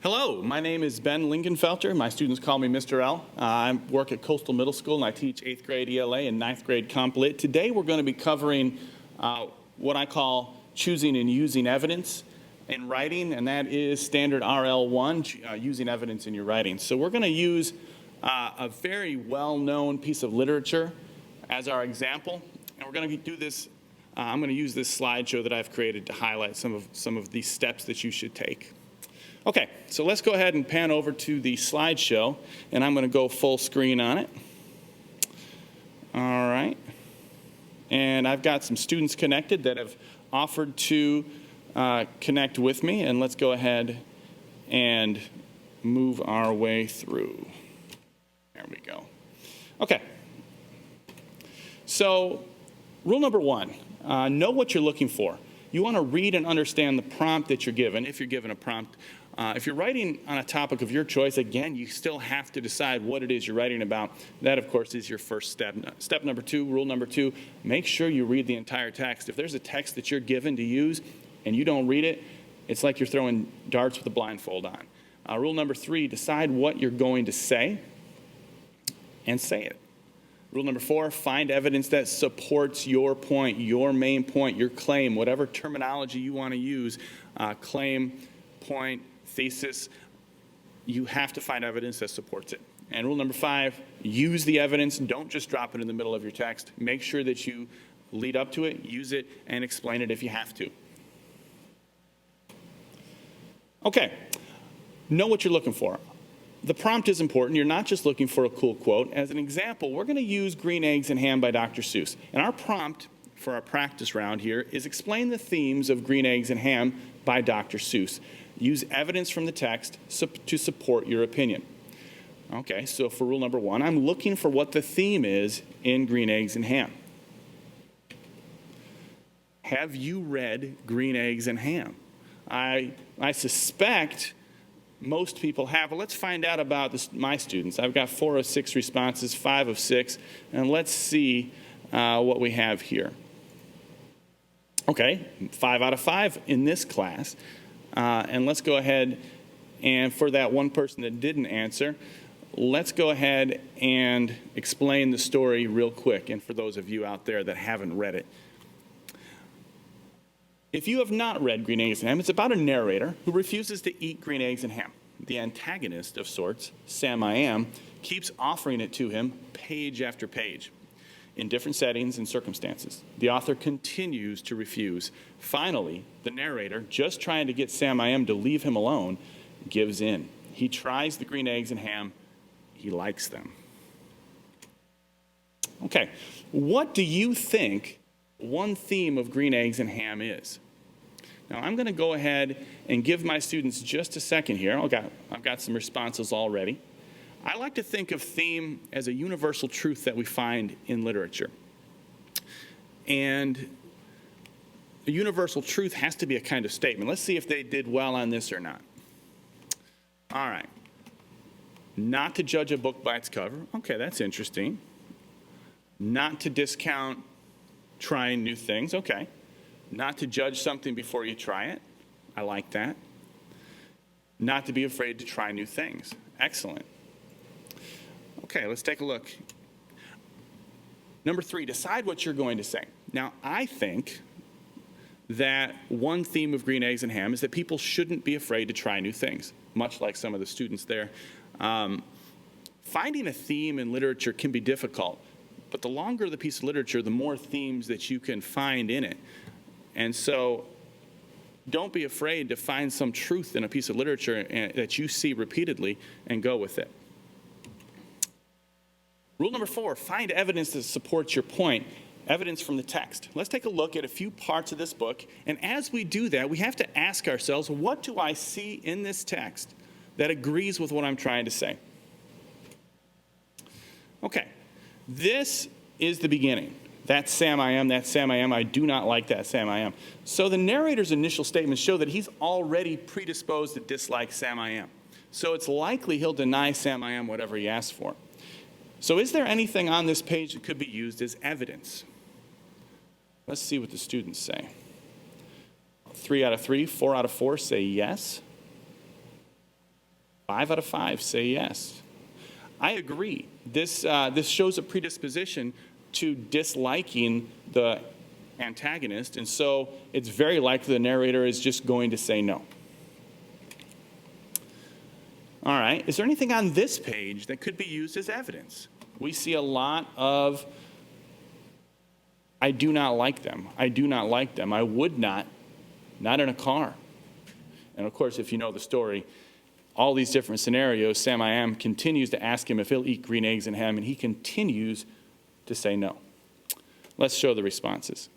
Hello, my name is Ben Lingenfelter. My students call me Mr. L. I work at Coastal Middle School and I teach 8th grade ELA and 9th grade Comp Lit. Today we're going to be covering what I call choosing and using evidence in writing, and that is standard RL1, using evidence in your writing. So we're going to use a very well-known piece of literature as our example, and we're going to do this. I'm going to use this slideshow that I've created to highlight some of these steps that you should take. Okay, so let's go ahead and pan over to the slideshow, and I'm going to go full screen on it. All right. And I've got some students connected that have offered to connect with me, and let's go ahead and move our way through. There we go. Okay. So, rule number one, know what you're looking for. You want to read and understand the prompt that you're given, if you're given a prompt. If you're writing on a topic of your choice, again, you still have to decide what it is you're writing about. That, of course, is your first step. Step number two, rule number two, make sure you read the entire text. If there's a text that you're given to use and you don't read it, it's like you're throwing darts with a blindfold on. Rule number three, decide what you're going to say and say it. Rule number four, find evidence that supports your point, your main point, your claim, whatever terminology you want to use, claim, point, thesis, you have to find evidence that supports it. And rule number five, use the evidence. Don't just drop it in the middle of your text. Make sure that you lead up to it, use it, and explain it if you have to. Okay, know what you're looking for. The prompt is important. You're not just looking for a cool quote. As an example, we're going to use Green Eggs and Ham by Dr. Seuss. And our prompt for our practice round here is explain the themes of Green Eggs and Ham by Dr. Seuss. Use evidence from the text to support your opinion. Okay, so for rule number one, I'm looking for what the theme is in Green Eggs and Ham. Have you read Green Eggs and Ham? I suspect most people have. Well, let's find out about my students. I've got 4 of 6 responses, 5 of 6, and let's see what we have here. Okay, 5 out of 5 in this class. And let's go ahead and for that one person that didn't answer, let's go ahead and explain the story real quick. And for those of you out there that haven't read it. If you have not read Green Eggs and Ham, it's about a narrator who refuses to eat green eggs and ham. The antagonist of sorts, Sam I Am, keeps offering it to him page after page in different settings and circumstances. The author continues to refuse. Finally, the narrator, just trying to get Sam I Am to leave him alone, gives in. He tries the green eggs and ham. He likes them. Okay, what do you think one theme of Green Eggs and Ham is? Now, I'm going to go ahead and give my students just a second here. I've got some responses already. I like to think of theme as a universal truth that we find in literature. And a universal truth has to be a kind of statement. Let's see if they did well on this or not. All right. Not to judge a book by its cover. Okay, that's interesting. Not to discount trying new things. Okay. Not to judge something before you try it. I like that. Not to be afraid to try new things. Excellent. Okay, let's take a look. Number 3, decide what you're going to say. Now, I think that one theme of Green Eggs and Ham is that people shouldn't be afraid to try new things, much like some of the students there. Finding a theme in literature can be difficult, but the longer the piece of literature, the more themes that you can find in it. And so don't be afraid to find some truth in a piece of literature that you see repeatedly and go with it. Rule number 4, find evidence that supports your point, evidence from the text. Let's take a look at a few parts of this book, and as we do that, we have to ask ourselves, what do I see in this text that agrees with what I'm trying to say? Okay, this is the beginning. That's Sam I Am, that's Sam I Am, I do not like that Sam I Am. So the narrator's initial statements show that he's already predisposed to dislike Sam I Am. So it's likely he'll deny Sam I Am whatever he asks for. So is there anything on this page that could be used as evidence? Let's see what the students say. 3 out of 3, 4 out of 4 say yes. 5 out of 5 say yes. I agree. This shows a predisposition to disliking the antagonist, and so it's very likely the narrator is just going to say no. All right, is there anything on this page that could be used as evidence? We see a lot of, I do not like them. I do not like them. I would not in a car. And of course, if you know the story, all these different scenarios, Sam I Am continues to ask him if he'll eat green eggs and ham, and he continues to say no. Let's show the responses.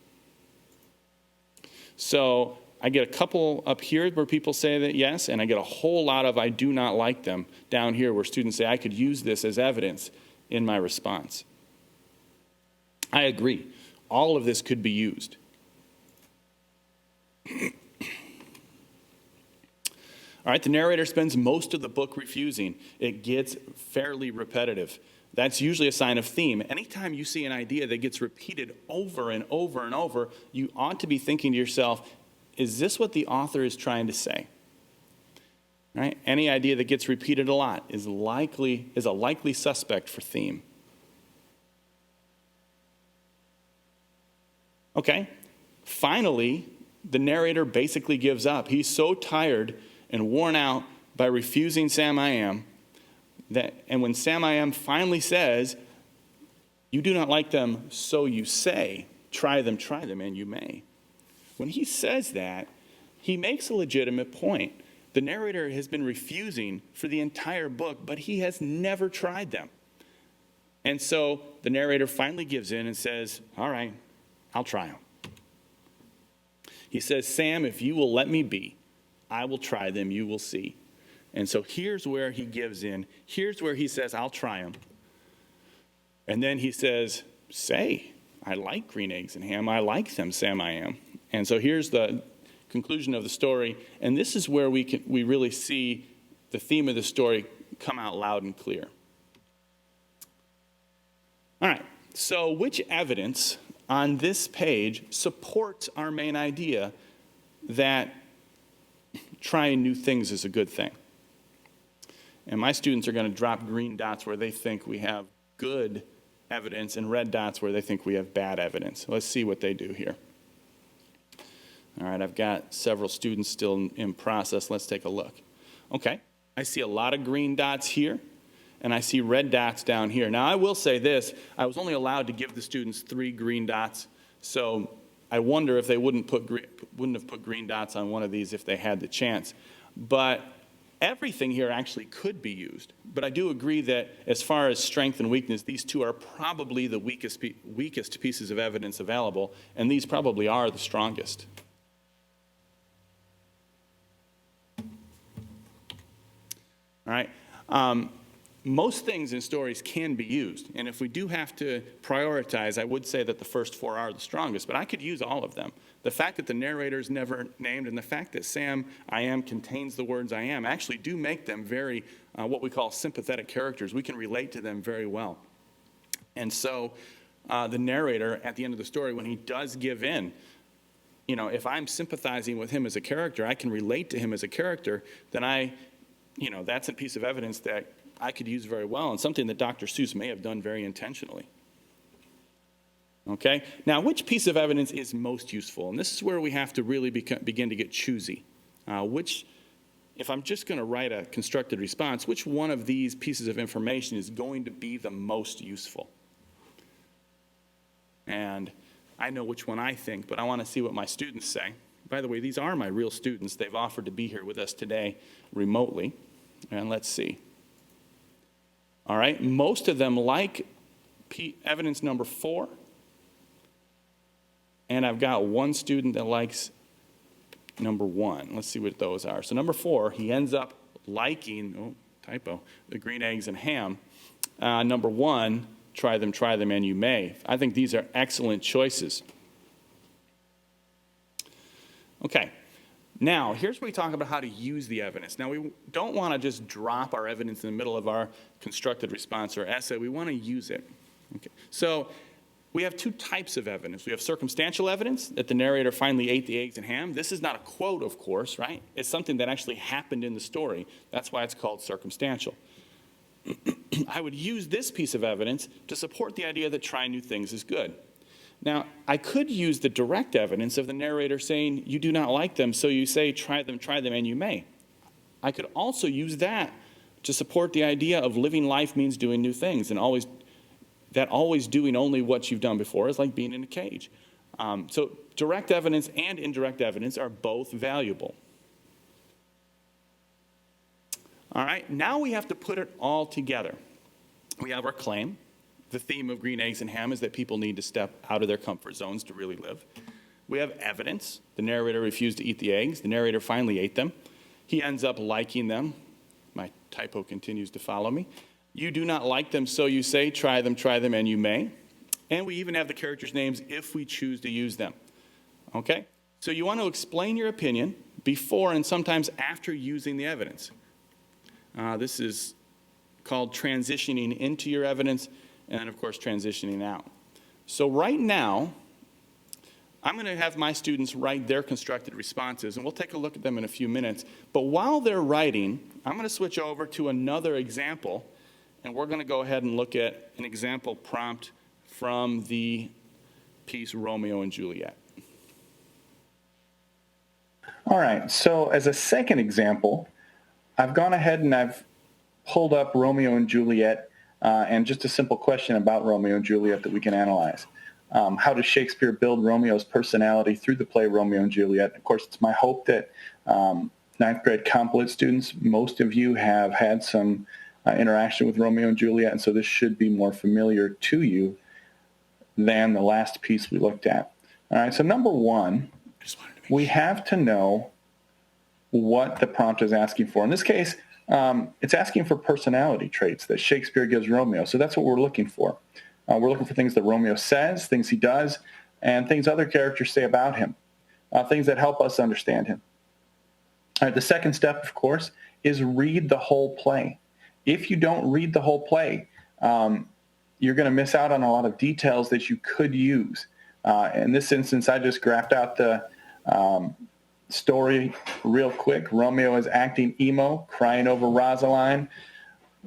So I get a couple up here where people say that yes, and I get a whole lot of I do not like them down here where students say I could use this as evidence in my response. I agree. All of this could be used. All right, the narrator spends most of the book refusing. It gets fairly repetitive. That's usually a sign of theme. Anytime you see an idea that gets repeated over and over and over, you ought to be thinking to yourself, is this what the author is trying to say? Right? Any idea that gets repeated a lot is a likely suspect for theme. Okay, finally, the narrator basically gives up. He's so tired and worn out by refusing Sam I Am, and when Sam I Am finally says, you do not like them, so you say, try them, and you may. When he says that, he makes a legitimate point. The narrator has been refusing for the entire book, but he has never tried them. And so the narrator finally gives in and says, all right, I'll try them. He says, Sam, if you will let me be, I will try them, you will see. And so here's where he gives in. Here's where he says, I'll try them. And then he says, say, I like green eggs and ham. I like them, Sam I Am. And so here's the conclusion of the story. And this is where we really see the theme of the story come out loud and clear. All right, so which evidence on this page supports our main idea that trying new things is a good thing? And my students are going to drop green dots where they think we have good evidence and red dots where they think we have bad evidence. Let's see what they do here. All right, I've got several students still in process. Let's take a look. Okay, I see a lot of green dots here, and I see red dots down here. Now, I will say this. I was only allowed to give the students 3 green dots, so I wonder if they wouldn't have put green dots on one of these if they had the chance. But everything here actually could be used. But I do agree that as far as strength and weakness, these two are probably the weakest pieces of evidence available, and these probably are the strongest. All right. Most things in stories can be used, and if we do have to prioritize, I would say that the first 4 are the strongest, but I could use all of them. The fact that the narrator is never named and the fact that Sam I Am contains the words I am actually do make them very, what we call sympathetic characters. We can relate to them very well. And so the narrator at the end of the story, when he does give in, if I'm sympathizing with him as a character, I can relate to him as a character, then that's a piece of evidence that I could use very well and something that Dr. Seuss may have done very intentionally. Okay? Now, which piece of evidence is most useful? And this is where we have to really begin to get choosy. If I'm just going to write a constructed response, which one of these pieces of information is going to be the most useful? And I know which one I think, but I want to see what my students say. By the way, these are my real students. They've offered to be here with us today remotely. And let's see. All right, most of them like evidence number 4. And I've got one student that likes number 1. Let's see what those are. So number 4, he ends up liking, the green eggs and ham. Number 1, try them, and you may. I think these are excellent choices. Okay. Now, here's where we talk about how to use the evidence. Now, we don't want to just drop our evidence in the middle of our constructed response or essay. We want to use it. Okay. So We have two types of evidence. We have circumstantial evidence that the narrator finally ate the eggs and ham. This is not a quote, of course, right? It's something that actually happened in the story. That's why it's called circumstantial. I would use this piece of evidence to support the idea that trying new things is good. Now, I could use the direct evidence of the narrator saying, you do not like them, so you say, try them, and you may. I could also use that to support the idea of living life means doing new things, and always doing only what you've done before is like being in a cage. So direct evidence and indirect evidence are both valuable. All right, now we have to put it all together. We have our claim. The theme of Green Eggs and Ham is that people need to step out of their comfort zones to really live. We have evidence. The narrator refused to eat the eggs. The narrator finally ate them. He ends up liking them. My typo continues to follow me. You do not like them, so you say, try them, and you may. And we even have the characters' names if we choose to use them. Okay? So you want to explain your opinion before and sometimes after using the evidence. This is called transitioning into your evidence and, of course, transitioning out. So right now, I'm going to have my students write their constructed responses, and we'll take a look at them in a few minutes. But while they're writing, I'm going to switch over to another example, and we're going to go ahead and look at an example prompt from the piece Romeo and Juliet. All right, so as a second example, I've gone ahead and I've pulled up Romeo and Juliet and just a simple question about Romeo and Juliet that we can analyze. How does Shakespeare build Romeo's personality through the play Romeo and Juliet? Of course, it's my hope that ninth grade comp lit students, most of you have had some interaction with Romeo and Juliet, and so this should be more familiar to you than the last piece we looked at. All right, so number one, we have to know what the prompt is asking for. In this case, it's asking for personality traits that Shakespeare gives Romeo. So that's what we're looking for. We're looking for things that Romeo says, things he does, and things other characters say about him, things that help us understand him. All right, the second step, of course, is read the whole play. If you don't read the whole play, you're going to miss out on a lot of details that you could use. In this instance, I just graphed out the story real quick. Romeo is acting emo, crying over Rosaline,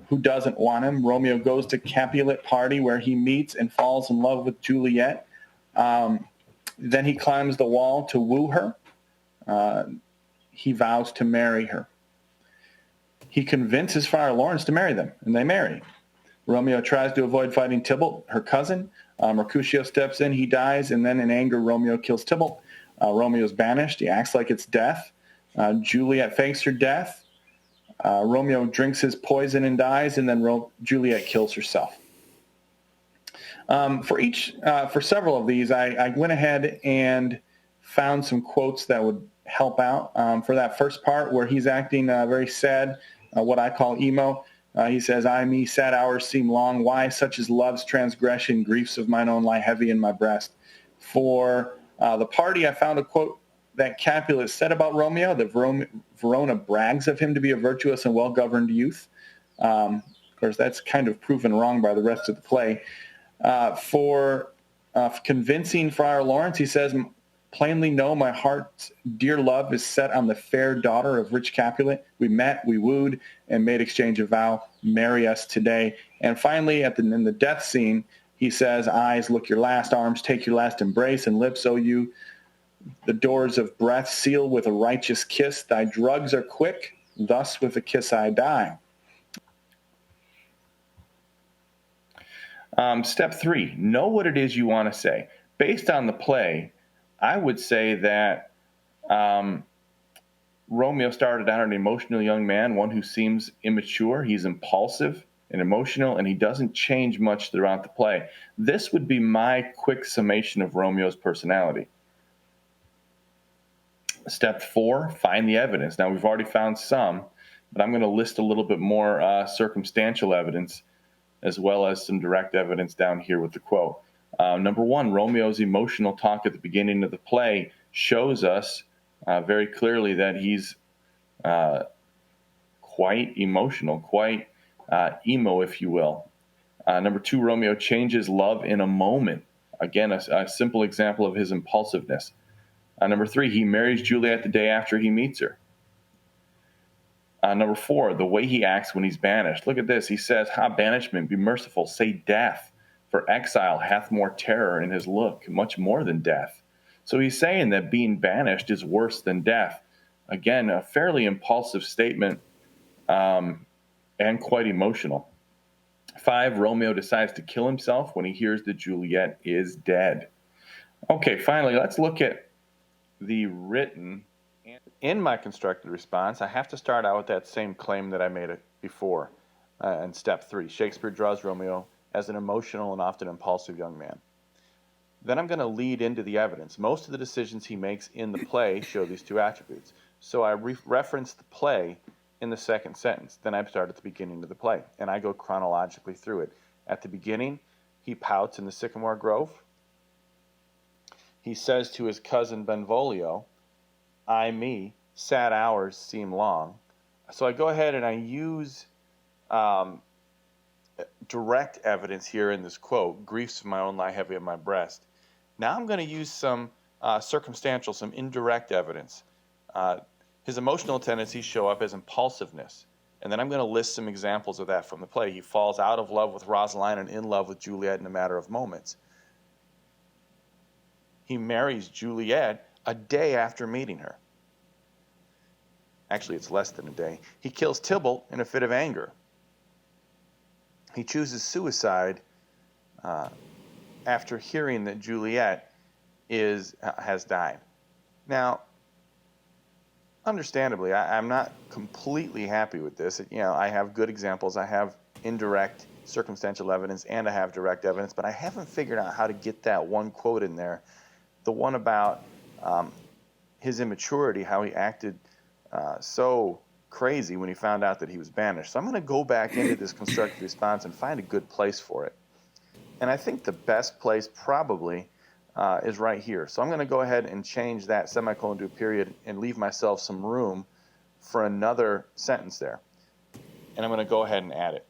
who doesn't want him. Romeo goes to Capulet party where he meets and falls in love with Juliet. Then he climbs the wall to woo her. He vows to marry her. He convinces Friar Lawrence to marry them, and they marry. Romeo tries to avoid fighting Tybalt, her cousin. Mercutio steps in, he dies, and then in anger, Romeo kills Tybalt. Romeo's banished. He acts like it's death. Juliet fakes her death. Romeo drinks his poison and dies, and then Juliet kills herself. For several of these, I went ahead and found some quotes that would help out. For that first part where he's acting very sad, what I call emo, he says, "I, me, sad hours seem long. Why? Such is love's transgression. Griefs of mine own lie heavy in my breast." For the party, I found a quote that Capulet said about Romeo, that Verona brags of him to be a virtuous and well-governed youth. Of course, that's kind of proven wrong by the rest of the play. For convincing Friar Lawrence, he says, "Plainly know my heart's dear love is set on the fair daughter of rich Capulet. We met, we wooed, and made exchange of vow. Marry us today." And finally, in the death scene, he says, "Eyes, look your last, arms, take your last embrace, and lips, O you, the doors of breath seal with a righteous kiss. Thy drugs are quick, thus with a kiss I die." Step 3, know what it is you want to say. Based on the play, I would say that Romeo started out an emotional young man, one who seems immature. He's impulsive and emotional, and he doesn't change much throughout the play. This would be my quick summation of Romeo's personality. Step 4, find the evidence. Now, we've already found some, but I'm going to list a little bit more circumstantial evidence as well as some direct evidence down here with the quote. Number 1, Romeo's emotional talk at the beginning of the play shows us very clearly that he's quite emotional, quite emo, if you will. Number 2, Romeo changes love in a moment. Again, a simple example of his impulsiveness. Number 3, he marries Juliet the day after he meets her. Number 4, the way he acts when he's banished. Look at this. He says, "Ha, banishment, be merciful, say death. For exile hath more terror in his look, much more than death." So he's saying that being banished is worse than death. Again, a fairly impulsive statement and quite emotional. 5, Romeo decides to kill himself when he hears that Juliet is dead. Okay, finally, let's look at the written. In my constructed response, I have to start out with that same claim that I made before in step 3. Shakespeare draws Romeo as an emotional and often impulsive young man. Then I'm going to lead into the evidence. Most of the decisions he makes in the play show these 2 attributes. So I reference the play in the second sentence. Then I start at the beginning of the play, and I go chronologically through it. At the beginning, he pouts in the sycamore grove. He says to his cousin Benvolio, "I, me, sad hours seem long." So I go ahead and I use direct evidence here in this quote, "Griefs of my own lie heavy on my breast." Now I'm going to use some circumstantial, some indirect evidence. His emotional tendencies show up as impulsiveness. And then I'm going to list some examples of that from the play. He falls out of love with Rosaline and in love with Juliet in a matter of moments. He marries Juliet a day after meeting her. Actually, it's less than a day. He kills Tybalt in a fit of anger. He chooses suicide after hearing that Juliet has died. Now, understandably, I'm not completely happy with this. I have good examples. I have indirect circumstantial evidence, and I have direct evidence, but I haven't figured out how to get that one quote in there, the one about his immaturity, how he acted so crazy when he found out that he was banished. So I'm going to go back into this constructive response and find a good place for it. And I think the best place probably is right here. So I'm going to go ahead and change that semicolon to a period and leave myself some room for another sentence there. And I'm going to go ahead and add it.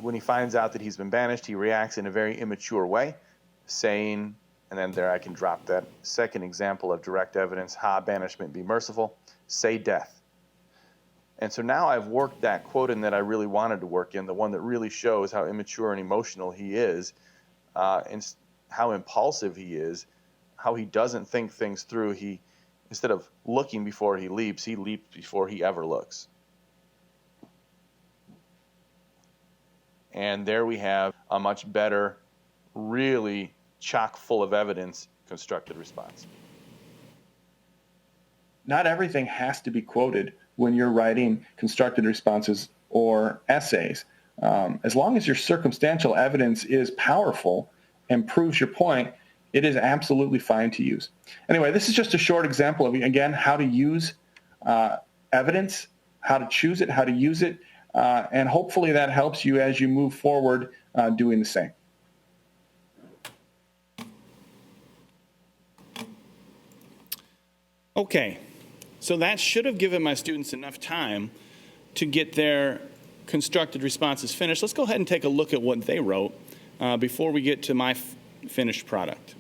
When he finds out that he's been banished, he reacts in a very immature way, saying, and then there I can drop that second example of direct evidence, "Ha, banishment, be merciful, say death." And so now I've worked that quote in that I really wanted to work in, the one that really shows how immature and emotional he is, and how impulsive he is, how he doesn't think things through. He, instead of looking before he leaps before he ever looks. And there we have a much better, really chock full of evidence constructed response. Not everything has to be quoted when you're writing constructed responses or essays. As long as your circumstantial evidence is powerful and proves your point, it is absolutely fine to use. Anyway, this is just a short example of, again, how to use evidence, how to choose it, how to use it, and hopefully that helps you as you move forward doing the same. Okay, so that should have given my students enough time to get their constructed responses finished. Let's go ahead and take a look at what they wrote before we get to my finished product.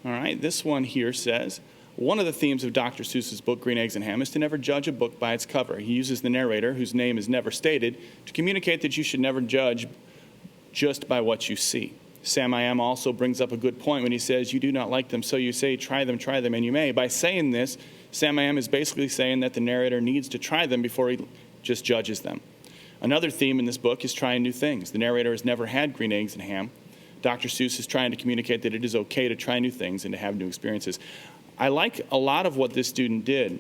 All right, this one here says, "One of the themes of Dr. Seuss's book, Green Eggs and Ham, is to never judge a book by its cover. He uses the narrator, whose name is never stated, to communicate that you should never judge just by what you see. Sam I Am also brings up a good point when he says, you do not like them, so you say, try them, and you may. By saying this, Sam I Am is basically saying that the narrator needs to try them before he just judges them. Another theme in this book is trying new things. The narrator has never had green eggs and ham. Dr. Seuss is trying to communicate that it is okay to try new things and to have new experiences." I like a lot of what this student did.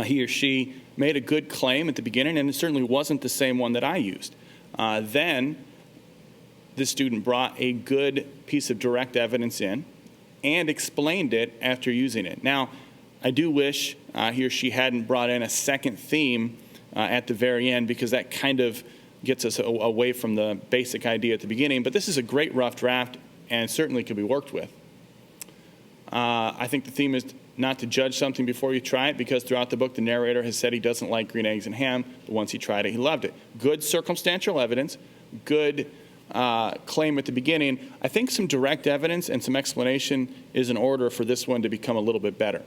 He or she made a good claim at the beginning, and it certainly wasn't the same one that I used. Then the student brought a good piece of direct evidence in and explained it after using it. Now, I do wish he or she hadn't brought in a second theme at the very end, because that kind of gets us away from the basic idea at the beginning. But this is a great rough draft and certainly could be worked with. I think the theme is not to judge something before you try it, because throughout the book the narrator has said he doesn't like green eggs and ham, but once he tried it, he loved it. Good circumstantial evidence, good claim at the beginning, I think some direct evidence and some explanation is in order for this one to become a little bit better.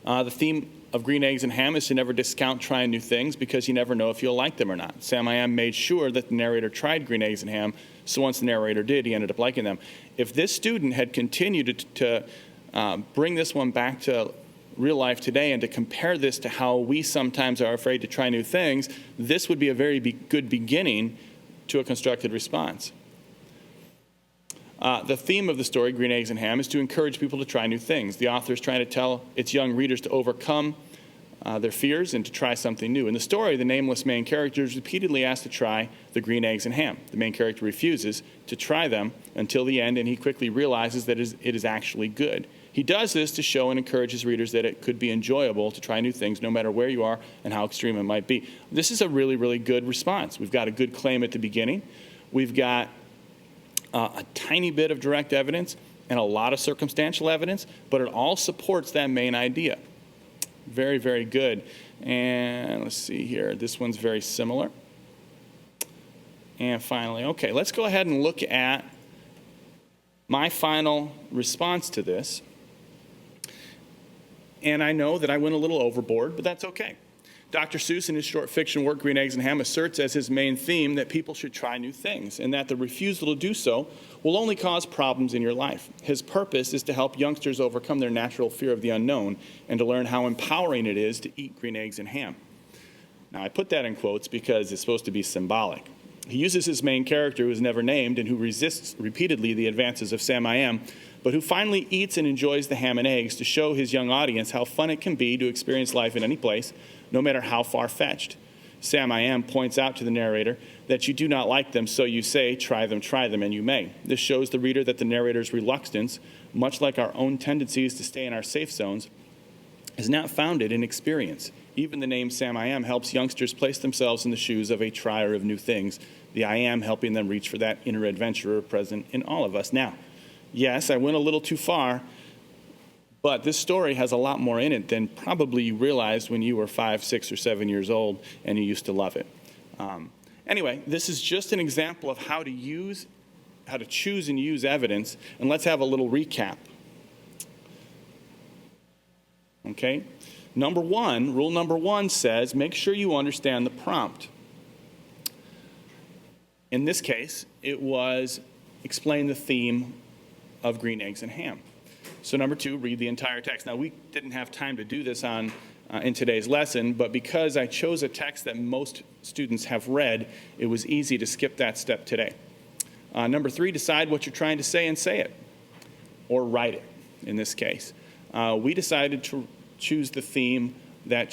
The theme of Green Eggs and Ham is to never discount trying new things because you never know if you'll like them or not. Sam I Am made sure that the narrator tried Green Eggs and Ham, so once the narrator did, he ended up liking them. If this student had continued to bring this one back to real life today and to compare this to how we sometimes are afraid to try new things, this would be a very good beginning to a constructed response. The theme of the story, Green Eggs and Ham, is to encourage people to try new things. The author is trying to tell its young readers to overcome their fears and to try something new. In the story, the nameless main character is repeatedly asked to try the green eggs and ham. The main character refuses to try them until the end, and he quickly realizes that it is actually good. He does this to show and encourage his readers that it could be enjoyable to try new things no matter where you are and how extreme it might be. This is a really, really good response. We've got a good claim at the beginning. We've got a tiny bit of direct evidence and a lot of circumstantial evidence, but it all supports that main idea. Very, very good. And let's see here. This one's very similar. And finally, okay, let's go ahead and look at my final response to this. And I know that I went a little overboard, but that's okay. Dr. Seuss, in his short fiction work, Green Eggs and Ham, asserts as his main theme that people should try new things and that the refusal to do so will only cause problems in your life. His purpose is to help youngsters overcome their natural fear of the unknown and to learn how empowering it is to eat green eggs and ham. Now, I put that in quotes because it's supposed to be symbolic. He uses his main character, who is never named and who resists repeatedly the advances of Sam I Am, but who finally eats and enjoys the ham and eggs to show his young audience how fun it can be to experience life in any place, no matter how far-fetched. Sam I Am points out to the narrator that you do not like them, so you say, try them, and you may. This shows the reader that the narrator's reluctance, much like our own tendencies to stay in our safe zones, is not founded in experience. Even the name Sam I Am helps youngsters place themselves in the shoes of a trier of new things, the I Am helping them reach for that inner adventurer present in all of us. Now, yes, I went a little too far, but this story has a lot more in it than probably you realized when you were 5, 6, or 7 years old and you used to love it. Anyway, this is just an example of how to choose and use evidence, and let's have a little recap. Okay? Rule number one says, make sure you understand the prompt. In this case, it was explain the theme of Green Eggs and Ham. So number 2, read the entire text. Now, we didn't have time to do this in today's lesson, but because I chose a text that most students have read, it was easy to skip that step today. Number 3, decide what you're trying to say and say it, or write it in this case. We decided to choose the theme that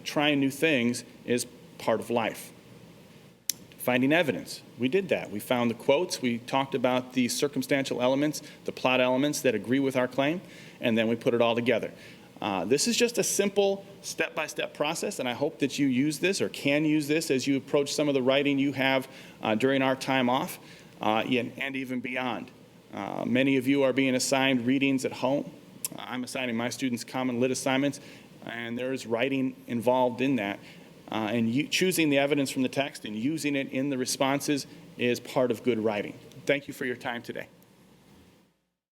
trying new things is part of life. Finding evidence. We did that. We found the quotes. We talked about the circumstantial elements, the plot elements that agree with our claim, and then we put it all together. This is just a simple step-by-step process, and I hope that you use this or can use this as you approach some of the writing you have during our time off and even beyond. Many of you are being assigned readings at home. I'm assigning my students common lit assignments, and there's writing involved in that. And choosing the evidence from the text and using it in the responses is part of good writing. Thank you for your time today.